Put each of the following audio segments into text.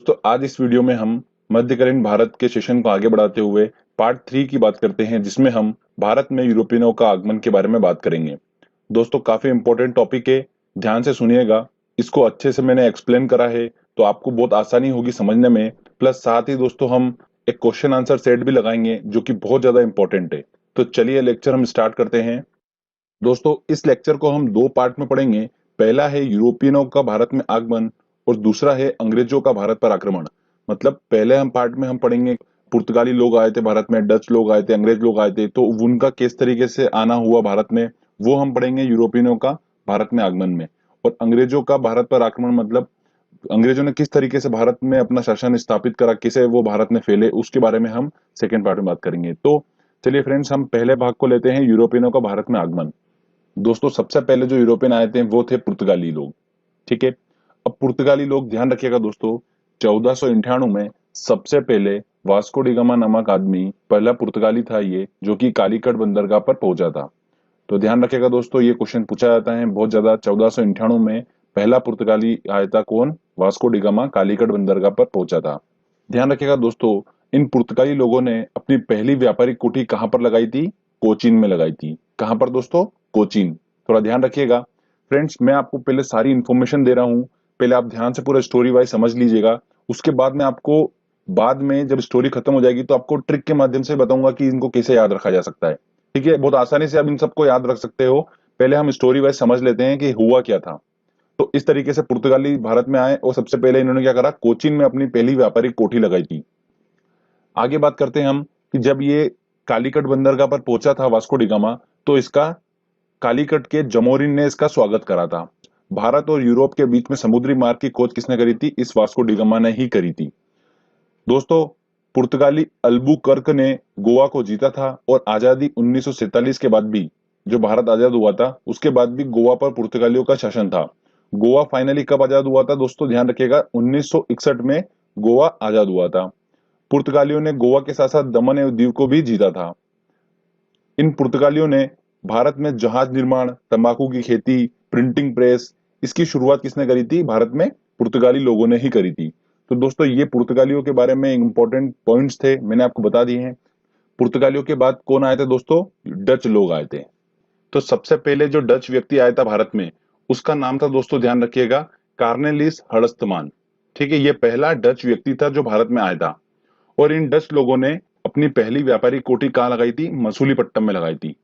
तो आज इस वीडियो में हम मध्यकालीन भारत के सेशन को आगे बढ़ाते हुए पार्ट 3 की बात करते हैं, जिसमें हम भारत में यूरोपियनों का आगमन के बारे में बात करेंगे। दोस्तों, काफी इंपॉर्टेंट टॉपिक है, ध्यान से सुनिएगा। इसको अच्छे से मैंने एक्सप्लेन करा है तो आपको बहुत आसानी होगी समझने में। प्लस साथ ही दोस्तों हम एक क्वेश्चन आंसर सेट भी लगाएंगे जो कि बहुत ज्यादा इंपॉर्टेंट है। तो चलिए लेक्चर हम स्टार्ट करते हैं। दोस्तों, इस लेक्चर को हम दो पार्ट में पढ़ेंगे। पहला है यूरोपियनों का भारत में आगमन और दूसरा है अंग्रेजों का भारत पर आक्रमण। मतलब पहले हम पार्ट में हम पढ़ेंगे पुर्तगाली लोग आए थे भारत में, डच लोग आए थे, अंग्रेज लोग आए थे, तो उनका किस तरीके से आना हुआ भारत में, वो हम पढ़ेंगे यूरोपियनों का भारत में आगमन में। और अंग्रेजों का भारत पर आक्रमण मतलब अंग्रेजों ने किस तरीके से भारत में अपना शासन स्थापित करा, किसे वो भारत में फैले, उसके बारे में हम सेकेंड पार्ट में बात करेंगे। तो चलिए फ्रेंड्स, हम पहले भाग को लेते हैं, यूरोपियनों का भारत में आगमन। दोस्तों, सबसे पहले जो यूरोपियन आए थे वो थे पुर्तगाली लोग। ठीक है। अब पुर्तगाली लोग, ध्यान रखिएगा दोस्तों, 1498 में सबसे पहले वास्को डी गामा नामक आदमी, पहला पुर्तगाली था ये, जो कि कालीकट बंदरगाह पर पहुंचा था। तो ध्यान रखिएगा दोस्तों, ये क्वेश्चन पूछा जाता है बहुत ज्यादा। 1498 में पहला पुर्तगाली आया था कौन? वास्को डी गामा कालीकट बंदरगाह पर पहुंचा था। ध्यान रखिएगा दोस्तों, इन पुर्तगाली लोगों ने अपनी पहली व्यापारिक कुटी कहां पर लगाई थी? कोचीन में लगाई थी। कहां पर दोस्तों? कोचीन। थोड़ा ध्यान रखिएगा फ्रेंड्स, मैं आपको पहले सारी इंफॉर्मेशन दे रहा हूं, पहले आप ध्यान से पूरा स्टोरी वाइज समझ लीजिएगा। उसके बाद में आपको, बाद में जब स्टोरी खत्म हो जाएगी तो आपको ट्रिक के माध्यम से बताऊंगा कि इनको कैसे याद रखा जा सकता है। ठीक है, बहुत आसानी से आप इन सबको याद रख सकते हो। पहले हम स्टोरी वाइज समझ लेते हैं कि हुआ क्या था। तो इस तरीके से पुर्तगाली भारत में आए और सबसे पहले इन्होंने क्या करा? कोचीन में अपनी पहली व्यापारिक कोठी लगाई थी। आगे बात करते हैं हम कि जब ये कालीकट बंदरगाह पर पहुंचा था वास्को डी गामा, तो इसका कालीकट के जमोरिन ने इसका स्वागत करा था। भारत और यूरोप के बीच में समुद्री मार्ग की खोज किसने करी थी? इस वास्को डी गामा ने ही करी थी। दोस्तों, पुर्तगाली अल्बुकर्क ने गोवा को जीता था और आजादी 1947 के बाद भी, जो भारत आजाद हुआ था उसके बाद भी गोवा पर पुर्तगालियों का शासन था। गोवा फाइनली कब आजाद हुआ था दोस्तों? ध्यान रखिएगा, 1961 में गोवा आजाद हुआ था। पुर्तगालियों ने गोवा के साथ साथ दमन एवं दीव को भी जीता था। इन पुर्तगालियों ने भारत में जहाज निर्माण, तंबाकू की खेती, प्रिंटिंग प्रेस, इसकी शुरुआत किसने करी थी? भारत में पुर्तगाली लोगों ने ही करी थी। तो दोस्तों, ये पुर्तगालियों के बारे में इंपॉर्टेंट पॉइंट्स थे, मैंने आपको बता दिए हैं। पुर्तगालियों के बाद कौन आए थे दोस्तों? डच लोग आए थे। तो सबसे पहले जो डच व्यक्ति आया था भारत में, उसका नाम था दोस्तों, ध्यान रखिएगा, कार्नेलिस हड़स्तमान। ठीक है, ये पहला डच व्यक्ति था जो भारत में आया था। और इन डच लोगों ने अपनी पहली व्यापारिक कोठी कहाँ लगाई थी? मसूलीपट्टनम में लगाई थी।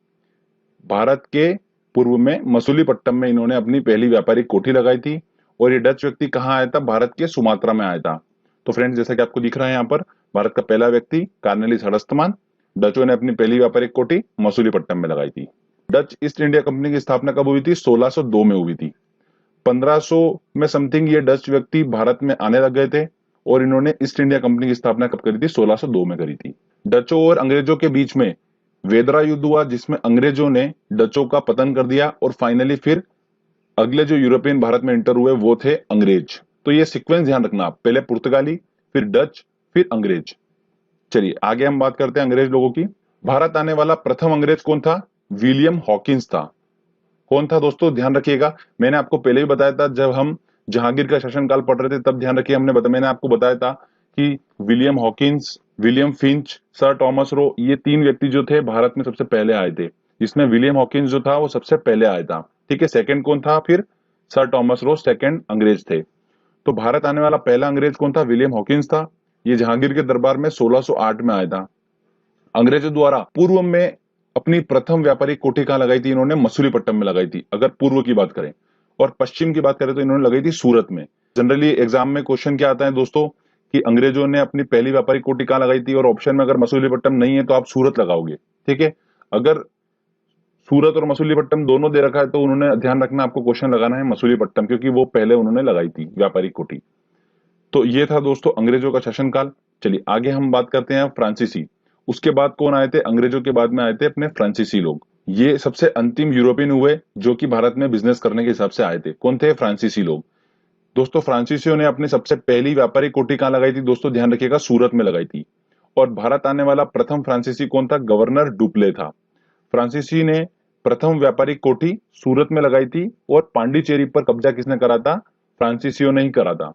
भारत के पूर्व में मसूलीपट्टनम में इन्होंने अपनी पहली व्यापारिक कोठी लगाई थी। और ये डच व्यक्ति कहाँ आया था? भारत के सुमात्रा में आया था। तो फ्रेंड्स, जैसा कि आपको दिख रहा है यहाँ पर, भारत का पहला व्यक्ति कार्नेलिस हड़स्तमान, डचों ने अपनी पहली व्यापारिक कोठी मसूलीपट्टनम में लगाई थी। डच ईस्ट इंडिया कंपनी की स्थापना कब हुई थी? 1602 में हुई थी। 1500 में समथिंग ये डच व्यक्ति भारत में आने लग गए थे और इन्होंने ईस्ट इंडिया कंपनी की स्थापना कब करी थी? 1602 में करी थी। डचों और अंग्रेजों के बीच में वेदरा युद्ध हुआ, जिसमें अंग्रेजों ने डचों का पतन कर दिया और फाइनली फिर अगले जो यूरोपियन भारत में एंटर हुए वो थे अंग्रेज। तो ये सीक्वेंस ध्यान रखना आप, पहले पुर्तगाली, फिर डच, फिर अंग्रेज। चलिए आगे हम बात करते हैं अंग्रेज लोगों की। भारत आने वाला प्रथम अंग्रेज कौन था? विलियम हॉकिंस था। कौन था दोस्तों? ध्यान रखिएगा, मैंने आपको पहले भी बताया था जब हम जहांगीर का शासनकाल पढ़ रहे थे, तब ध्यान रखिए मैंने आपको बताया था कि William Hawkins, William Finch, sir Thomas Roe, ये तीन व्यक्ति जो थे भारत में सबसे पहले आए थे। जिसमें विलियम हॉकिंस जो था वो सबसे पहले आया था। ठीक है, सेकंड कौन था? फिर सर टॉमस रो सेकंड अंग्रेज थे। तो भारत आने वाला पहला अंग्रेज कौन था? विलियम हॉकिंस था। ये जहांगीर के दरबार में 1608 में आया था। अंग्रेजों द्वारा पूर्व में अपनी प्रथम व्यापारिक कोठी कहां लगाई थी? इन्होंने मसूलीपट्टनम में लगाई थी, अगर पूर्व की बात करें। और पश्चिम की बात करें तो इन्होंने लगाई थी सूरत में। जनरली एग्जाम में क्वेश्चन क्या आता है दोस्तों कि अंग्रेजों ने अपनी पहली व्यापारिक कोठी कहां लगाई थी, और ऑप्शन में अगर मसूलीपट्टनम नहीं है तो आप सूरत लगाओगे। ठीक है, अगर सूरत और मसूलीपट्टनम दोनों दे रखा है तो उन्होंने, ध्यान रखना, आपको क्वेश्चन लगाना है मसूलीपट्टनम, क्योंकि वो पहले उन्होंने लगाई थी व्यापारिक कोठी। तो ये था दोस्तों अंग्रेजों का शासनकाल। चलिए आगे हम बात करते हैं फ्रांसीसी। उसके बाद कौन आए थे? अंग्रेजों के बाद में आए थे अपने फ्रांसीसी लोग। ये सबसे अंतिम यूरोपियन हुए जो कि भारत में बिजनेस करने के हिसाब से आए थे। कौन थे? फ्रांसीसी लोग। दोस्तों, फ्रांसीसियों ने अपनी सबसे पहली व्यापारिक कोठी कहां लगाई थी दोस्तों? ध्यान रखिएगा, सूरत में लगाई थी। और भारत आने वाला प्रथम फ्रांसीसी कौन था? गवर्नर डुप्ले था। फ्रांसीसी ने प्रथम व्यापारिक कोठी सूरत में लगाई थी और पांडिचेरी पर कब्जा किसने करा था? फ्रांसीसियों ने ही करा था।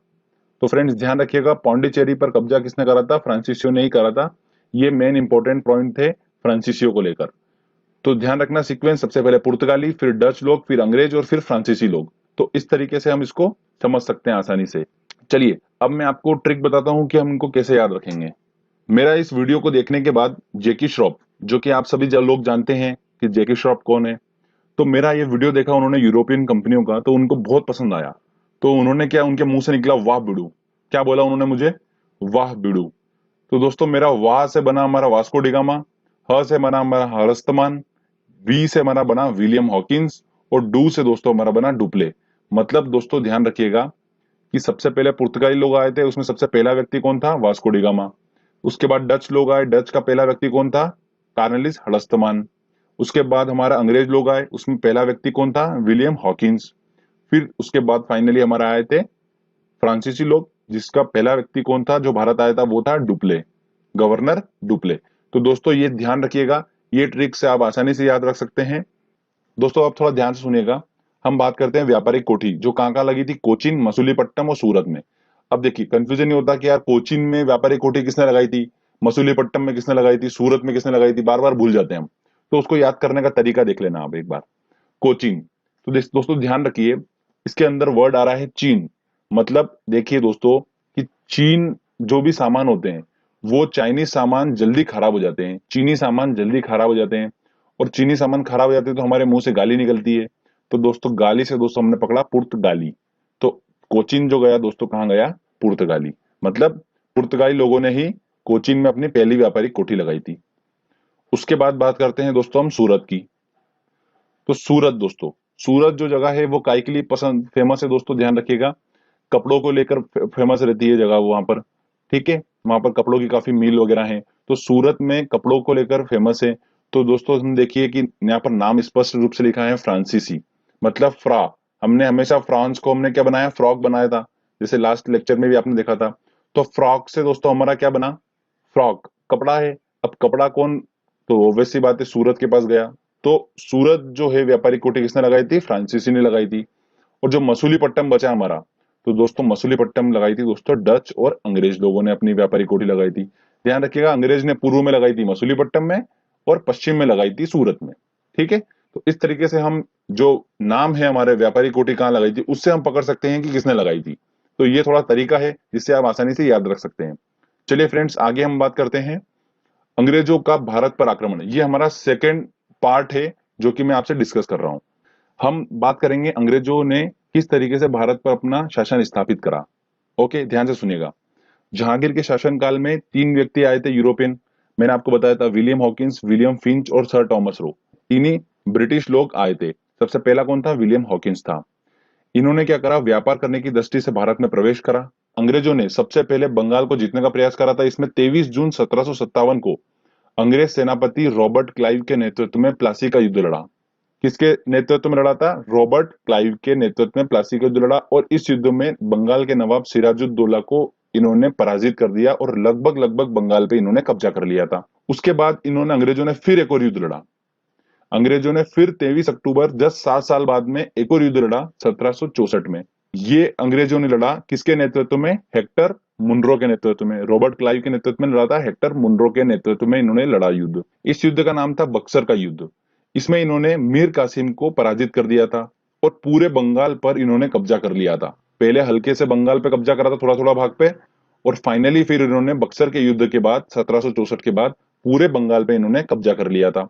तो फ्रेंड्स ध्यान रखिएगा, पौंडीचेरी पर कब्जा किसने करा था? फ्रांसीसियो ने ही करा था। ये मेन इंपॉर्टेंट पॉइंट थे फ्रांसीसियो को लेकर। तो ध्यान रखना सीक्वेंस, सबसे पहले पुर्तगाली, फिर डच लोग, फिर अंग्रेज और फिर फ्रांसीसी लोग। तो इस तरीके से हम इसको समझ सकते हैं आसानी से। चलिए अब मैं आपको ट्रिक बताता हूं कि हम इनको कैसे याद रखेंगे। मेरा इस वीडियो को देखने के बाद जैकी श्रॉफ, जो कि आप सभी लोग जानते हैं कि जैकी श्रॉफ कौन है, तो मेरा ये वीडियो देखा उन्होंने यूरोपियन कंपनियों का, तो उनको बहुत पसंद आया। तो उन्होंने क्या, उनके मुंह से निकला वाह बिडू। क्या बोला उन्होंने मुझे? वाह बिडू। तो दोस्तों मेरा वाह से बना हमारा वास्को डिगामा, ह से बना हमारा हरस्तमान, वी से हमारा बना विलियम हॉकिंस, और डू से दोस्तों हमारा बना डुप्ले। मतलब दोस्तों ध्यान रखिएगा कि सबसे पहले पुर्तगाली लोग आए थे, उसमें सबसे पहला व्यक्ति कौन था? Vasco da Gama. उसके बाद डच लोग आए, डच का पहला व्यक्ति कौन था? कार्नेलिस हड़स्तमान। उसके बाद हमारा अंग्रेज लोग आए, उसमें पहला व्यक्ति कौन था? William Hawkins. फिर उसके बाद फाइनली हमारा आए थे फ्रांसीसी लोग, जिसका पहला व्यक्ति कौन था जो भारत आया था? वो था डुप्ले, गवर्नर डुप्ले। तो दोस्तों ये ध्यान रखिएगा, ये ट्रिक से आप आसानी से याद रख सकते हैं। दोस्तों आप थोड़ा ध्यान से सुनिएगा, हम बात करते हैं व्यापारिक कोठी, जो कहाँ कहाँ लगी थी? कोचीन, मसूलीपट्टनम और सूरत में। अब देखिए कंफ्यूजन नहीं होता कि यार कोचीन में व्यापारिक कोठी किसने लगाई थी, मसूलीपट्टनम में किसने लगाई थी, सूरत में किसने लगाई थी, बार बार भूल जाते हैं हम। तो उसको याद करने का तरीका देख लेना आप एक बार। कोचीन, तो दोस्तों ध्यान रखिए, इसके अंदर वर्ड आ रहा है चीन। मतलब देखिए दोस्तों कि चीन, जो भी सामान होते हैं वो चाइनीज सामान जल्दी खराब हो जाते हैं, चीनी सामान जल्दी खराब हो जाते हैं, और चीनी सामान खराब हो जाते हैं तो हमारे मुंह से गाली निकलती है। तो दोस्तों गाली से दोस्तों हमने पकड़ा पुर्तगाली। तो कोचीन जो गया दोस्तों, कहाँ गया? पुर्तगाली। मतलब पुर्तगाली लोगों ने ही कोचीन में अपनी पहली व्यापारिक कोठी लगाई थी। उसके बाद बात करते हैं दोस्तों हम सूरत की। तो सूरत दोस्तों, सूरत जो जगह है वो काय के लिए पसंद फेमस है दोस्तों? ध्यान रखिएगा, कपड़ों को लेकर फेमस रहती है जगह वो वहां पर। ठीक है, वहां पर कपड़ों की काफी मिल वगैरह है, तो सूरत में कपड़ों को लेकर फेमस है। तो दोस्तों हम देखिए कि यहाँ पर नाम स्पष्ट रूप से लिखा है फ्रांसीसी, मतलब फ्रा। हमने हमेशा फ्रांस को हमने क्या बनाया? फ्रॉक बनाया था, जैसे लास्ट लेक्चर में भी आपने देखा था। तो फ्रॉक से दोस्तों हमारा क्या बना? फ्रॉक कपड़ा है। अब कपड़ा कौन? तो ऑब्वियस सी बात है, सूरत के पास गया। तो सूरत जो है व्यापारिक कोठी किसने लगाई थी? फ्रांसीसी ने लगाई थी। और जो मसूलीपट्टनम बचा हमारा, तो दोस्तों मसूलीपट्टनम लगाई थी दोस्तों डच और अंग्रेज लोगों ने अपनी व्यापारिक कोठी लगाई थी। ध्यान रखिएगा, अंग्रेज ने पूर्व में लगाई थी मसूलीपट्टनम में, और पश्चिम में लगाई थी सूरत में। ठीक है, तो इस तरीके से हम जो नाम है हमारे व्यापारिक कोठी कहाँ लगाई थी उससे हम पकड़ सकते हैं कि किसने लगाई थी। तो ये थोड़ा तरीका है जिससे आप आसानी से याद रख सकते हैं। चलिए फ्रेंड्स आगे हम बात करते हैं अंग्रेजों का भारत पर आक्रमण। ये हमारा सेकेंड पार्ट है जो कि मैं आपसे डिस्कस कर रहा हूं। हम बात करेंगे अंग्रेजों ने किस तरीके से भारत पर अपना शासन स्थापित करा। ओके, ध्यान से सुनिएगा। जहांगीर के शासनकाल में 3 व्यक्ति आए थे यूरोपियन। मैंने आपको बताया था विलियम हॉकिंस, विलियम फिंच और सर टॉमस रो। तीन ही ब्रिटिश लोग आए थे। सबसे पहला कौन था? विलियम हॉकिंस था। इन्होंने क्या करा? व्यापार करने की दृष्टि से भारत में प्रवेश करा। अंग्रेजों ने सबसे पहले बंगाल को जीतने का प्रयास करा था। इसमें 23 जून 1757 को अंग्रेज सेनापति रॉबर्ट क्लाइव के नेतृत्व में प्लासी का युद्ध लड़ा। किसके नेतृत्व में लड़ा था? रॉबर्ट क्लाइव के नेतृत्व में प्लासी का युद्ध लड़ा, और इस युद्ध में बंगाल के नवाब सिराजुद्दौला को इन्होंने पराजित कर दिया, और लगभग लगभग बंगाल पे इन्होंने कब्जा कर लिया था। उसके बाद इन्होंने अंग्रेजों ने फिर एक और युद्ध लड़ा। अंग्रेजों ने फिर 23 अक्टूबर, जस्ट 7 साल बाद में एक और युद्ध लड़ा 1764 में। ये अंग्रेजों ने लड़ा किसके नेतृत्व में? हेक्टर मुनरो के नेतृत्व में। रॉबर्ट क्लाइव के नेतृत्व में लड़ा था, हेक्टर मुनरो के नेतृत्व में इन्होंने लड़ा युद्ध। इस युद्ध का नाम था बक्सर का युद्ध। इसमें इन्होंने मीर कासिम को पराजित कर दिया था, और पूरे बंगाल पर इन्होंने कब्जा कर लिया था। पहले हल्के से बंगाल पे कब्जा करा था, थोड़ा थोड़ा भाग पे, और फाइनली फिर इन्होंने बक्सर के युद्ध के बाद 1764 के बाद पूरे बंगाल पे इन्होंने कब्जा कर लिया था।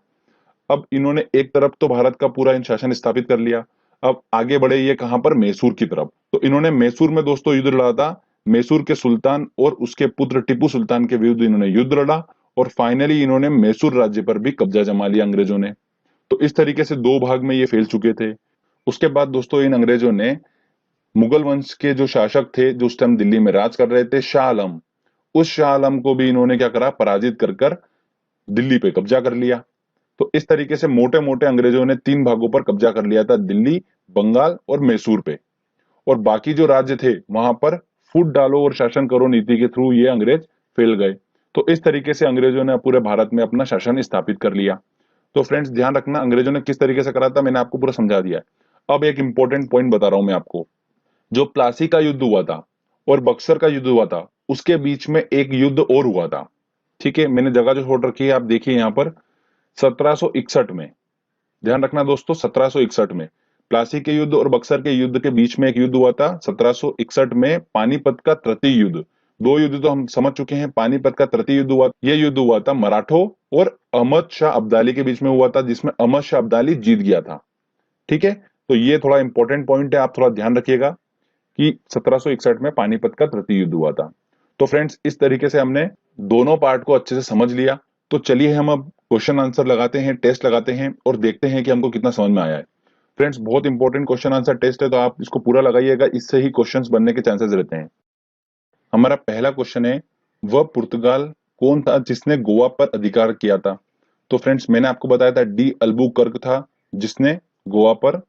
अब इन्होंने एक तरफ तो भारत का पूरा शासन स्थापित कर लिया, अब आगे बढ़े ये कहां पर? मैसूर की तरफ। तो इन्होंने मैसूर में दोस्तों युद्ध लड़ा था। मैसूर के सुल्तान और उसके पुत्र टीपू सुल्तान के विरुद्ध इन्होंने युद्ध लड़ा, और फाइनली इन्होंने मैसूर राज्य पर भी कब्जा जमा लिया अंग्रेजों ने। तो इस तरीके से 2 भाग में ये फैल चुके थे। उसके बाद दोस्तों इन अंग्रेजों ने मुगल वंश के जो शासक थे, जो उस टाइम दिल्ली में राज कर रहे थे, शाह आलम, उस शाह आलम को भी इन्होंने क्या करा? पराजित कर कर दिल्ली पे कब्जा कर लिया। तो इस तरीके से मोटे मोटे अंग्रेजों ने 3 भागों पर कब्जा कर लिया था, दिल्ली, बंगाल और मैसूर पे। और बाकी जो राज्य थे वहां पर फूट डालो और शासन करो नीति के थ्रू ये अंग्रेज फैल गए। तो इस तरीके से अंग्रेजों ने पूरे भारत में अपना शासन स्थापित कर लिया। तो फ्रेंड्स ध्यान रखना अंग्रेजों ने किस तरीके से करा था, मैंने आपको पूरा समझा दिया है। अब एक इंपॉर्टेंट पॉइंट बता रहा हूं मैं आपको। जो प्लासी का युद्ध हुआ था और बक्सर का युद्ध हुआ था, उसके बीच में एक युद्ध और हुआ था। ठीक है, मैंने जगह जो छोड़ रखी है आप देखिए यहाँ पर 1761 में, ध्यान रखना दोस्तों 1761 में प्लासी के युद्ध और बक्सर के युद्ध के बीच में एक युद्ध हुआ था 1761 में, पानीपत का तृतीय युद्ध। दो युद्ध तो हम समझ चुके हैं, पानीपत का तृतीय युद्ध हुआ, यह युद्ध हुआ था मराठों और अहमद शाह अब्दाली के बीच में हुआ था, जिसमें अहमद शाह अब्दाली जीत गया था। ठीक है, तो ये थोड़ा इंपॉर्टेंट पॉइंट है, आप थोड़ा ध्यान रखिएगा कि 1761 में पानीपत का तृतीय युद्ध हुआ था। तो फ्रेंड्स इस तरीके से हमने दोनों पार्ट को अच्छे से समझ लिया। तो चलिए हम अब क्वेश्चन आंसर लगाते हैं, टेस्ट लगाते हैं और देखते हैं कि हमको कितना समझ में आया है। फ्रेंड्स बहुत इंपॉर्टेंट क्वेश्चन आंसर टेस्ट है, तो आप इसको पूरा लगाइएगा, इससे ही क्वेश्चंस बनने के चांसेस रहते हैं। हमारा पहला क्वेश्चन है, वह पुर्तगाल कौन था जिसने गोवा पर अधिकार किया था? तो फ्रेंड्स मैंने आपको बताया था डी अल्बुकर्क था जिसने गोवा पर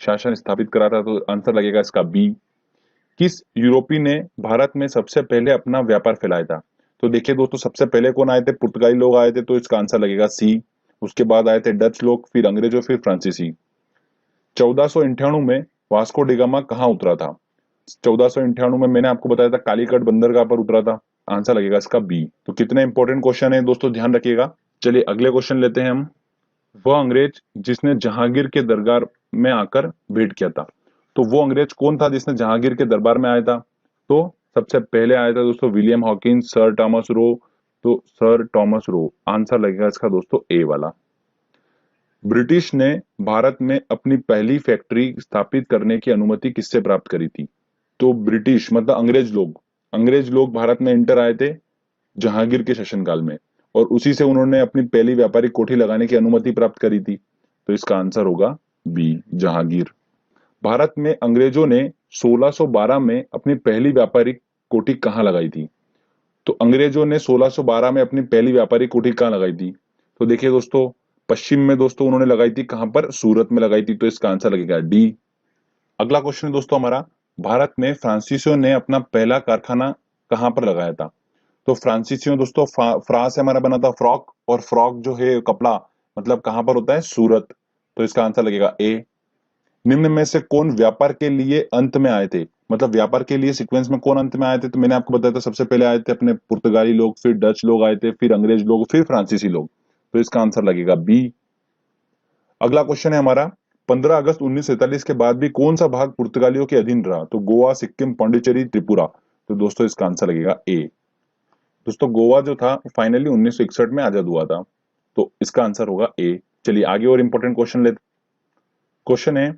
शासन स्थापित करा था, तो आंसर लगेगा इसका बी। किस यूरोपी ने भारत में सबसे पहले अपना व्यापार फैलाया था? तो देखिए दोस्तों सबसे पहले कौन आए थे? पुर्तगाली लोग आए थे, तो इसका आंसर लगेगा सी। उसके बाद आए थे डच लोग, फिर अंग्रेजों, फिर फ्रांसीसी। 1498 में वास्को डिगामा कहाँ उतरा था? 1498 में मैंने आपको बताया था कालीकट बंदरगाह पर उतरा था, आंसर लगेगा इसका बी। तो कितने इंपॉर्टेंट क्वेश्चन है दोस्तों, ध्यान रखिएगा। चलिए अगले क्वेश्चन लेते हैं हम। वह अंग्रेज जिसने जहांगीर के दरबार में आकर भेंट किया था, तो वो अंग्रेज कौन था जिसने जहांगीर के दरबार में आया था? तो सबसे पहले आया था दोस्तों William Hawkins, sir Thomas Roe. तो सर थॉमस रो, आंसर लगेगा इसका दोस्तों ए वाला। ब्रिटिश ने भारत में अपनी पहली फैक्ट्री स्थापित करने की अनुमति किससे प्राप्त करी थी? तो ब्रिटिश मतलब अंग्रेज लोग भारत में इंटर आए थे जहांगीर के शासनकाल में, और उसी से उन्होंने अपनी पहली व्यापारिक कोठी लगाने की अनुमति प्राप्त करी थी। तो इसका आंसर होगा बी, जहांगीर। भारत में अंग्रेजों ने 1612 में अपनी पहली व्यापारिक कोठी कहाँ लगाई थी? तो अंग्रेजों ने 1612 में अपनी पहली व्यापारिक कोठी कहाँ लगाई थी? तो देखिए दोस्तों पश्चिम में दोस्तों उन्होंने लगाई थी, कहां पर? सूरत में लगाई थी, तो इसका आंसर लगेगा डी। अगला क्वेश्चन है दोस्तों हमारा, भारत में फ्रांसीसियों ने अपना पहला कारखाना कहां पर लगाया था? तो फ्रांसीसियों दोस्तों फ्रांस से हमारा बना था फ्रॉक, और फ्रॉक जो है कपड़ा मतलब कहां पर होता है? सूरत। तो इसका आंसर लगेगा ए। निम्न में से कौन व्यापार के लिए अंत में आए थे? मतलब व्यापार के लिए सीक्वेंस में कौन अंत में आए थे? तो मैंने आपको बताया था सबसे पहले आए थे अपने पुर्तगाली लोग, फिर डच लोग आए थे, फिर अंग्रेज लोग, फिर फ्रांसीसी लोग। तो इसका आंसर लगेगा बी। अगला क्वेश्चन है हमारा, 15 अगस्त 1947 के बाद भी कौन सा भाग पुर्तगालियों के अधीन रहा? तो गोवा, सिक्किम, पांडिचेरी, त्रिपुरा। तो दोस्तों इसका आंसर लगेगा ए। दोस्तों गोवा जो था फाइनली 1961 में आजाद हुआ था, तो इसका आंसर होगा ए। चलिए आगे और इंपॉर्टेंट क्वेश्चन लेते। क्वेश्चन है,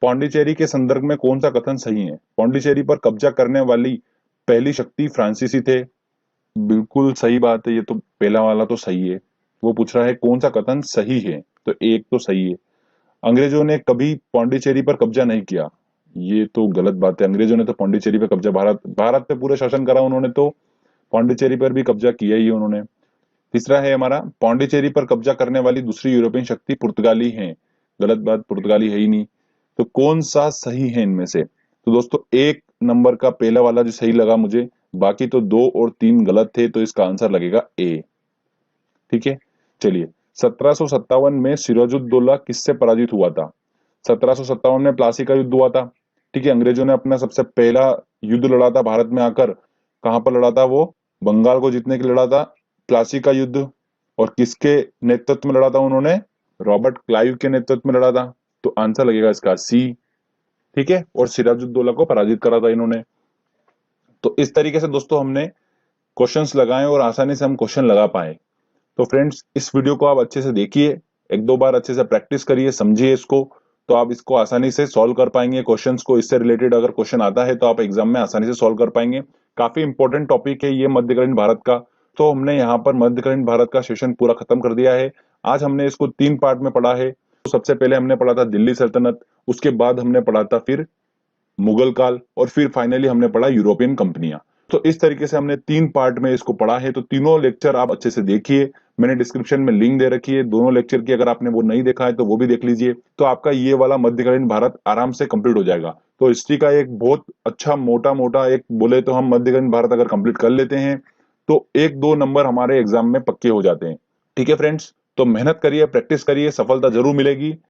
पांडिचेरी के संदर्भ में कौन सा कथन सही है? पांडिचेरी पर कब्जा करने वाली पहली शक्ति फ्रांसीसी थे। बिल्कुल सही बात है, ये तो पहला वाला तो सही है। वो पूछ रहा है कौन सा कथन सही है, तो एक तो सही है। अंग्रेजों ने कभी पांडिचेरी पर कब्जा नहीं किया, ये तो गलत बात है। अंग्रेजों ने तो पांडिचेरी पर कब्जा, भारत पे पूरे शासन करा उन्होंने, तो पांडिचेरी पर भी कब्जा किया ही उन्होंने। तीसरा है हमारा, पांडिचेरी पर कब्जा करने वाली दूसरी यूरोपियन शक्ति पुर्तगाली है। गलत बात, पुर्तगाली है ही नहीं। तो कौन सा सही है इनमें से? तो दोस्तों एक नंबर का पहला वाला जो सही लगा मुझे, बाकी तो 2 और 3 गलत थे, तो इसका आंसर लगेगा ए। ठीक है, चलिए 1757 में सिराजुद्दौला किससे पराजित हुआ था? 1757 में प्लासी का युद्ध हुआ था। ठीक है, अंग्रेजों ने अपना सबसे पहला युद्ध लड़ा था भारत में आकर। कहां पर लड़ा था वो? बंगाल को जीतने के लिए लड़ा था, प्लासी का युद्ध। और किसके नेतृत्व में लड़ा था उन्होंने? रॉबर्ट क्लाइव के नेतृत्व में लड़ा था। तो आंसर लगेगा इसका सी। ठीक है, और सिराजुद्दौला को पराजित करा था इन्होंने। तो इस तरीके से दोस्तों हमने क्वेश्चंस लगाए और आसानी से हम क्वेश्चन लगा पाए। तो फ्रेंड्स इस वीडियो को आप अच्छे से देखिए, एक दो बार अच्छे से प्रैक्टिस करिए, समझिए इसको, तो आप इसको आसानी से सॉल्व कर पाएंगे क्वेश्चंस को। इससे रिलेटेड अगर क्वेश्चन आता है तो आप एग्जाम में आसानी से सॉल्व कर पाएंगे। काफी इंपॉर्टेंट टॉपिक है ये मध्यकालीन भारत का। तो हमने यहाँ पर मध्यकालीन भारत का सेशन पूरा खत्म कर दिया है। आज हमने इसको 3 पार्ट में पढ़ा है। तो सबसे पहले हमने पढ़ा था दिल्ली सल्तनत, उसके बाद हमने पढ़ा था फिर मुगल काल, और फिर फाइनली हमने पढ़ा यूरोपियन कंपनियां। तो इस तरीके से हमने 3 पार्ट में इसको पढ़ा है। तो तीनों लेक्चर आप अच्छे से देखिए, मैंने डिस्क्रिप्शन में लिंक दे रखी है दोनों लेक्चर की, अगर आपने वो नहीं देखा है तो वो भी देख लीजिए। तो आपका ये वाला मध्यकालीन भारत आराम से कंप्लीट हो जाएगा। तो हिस्ट्री का एक बहुत अच्छा मोटा मोटा एक बोले तो हम मध्यकालीन भारत अगर कंप्लीट कर लेते हैं तो 1-2 नंबर हमारे एग्जाम में पक्के हो जाते हैं। ठीक है फ्रेंड्स, तो मेहनत करिए, प्रैक्टिस करिए, सफलता जरूर मिलेगी।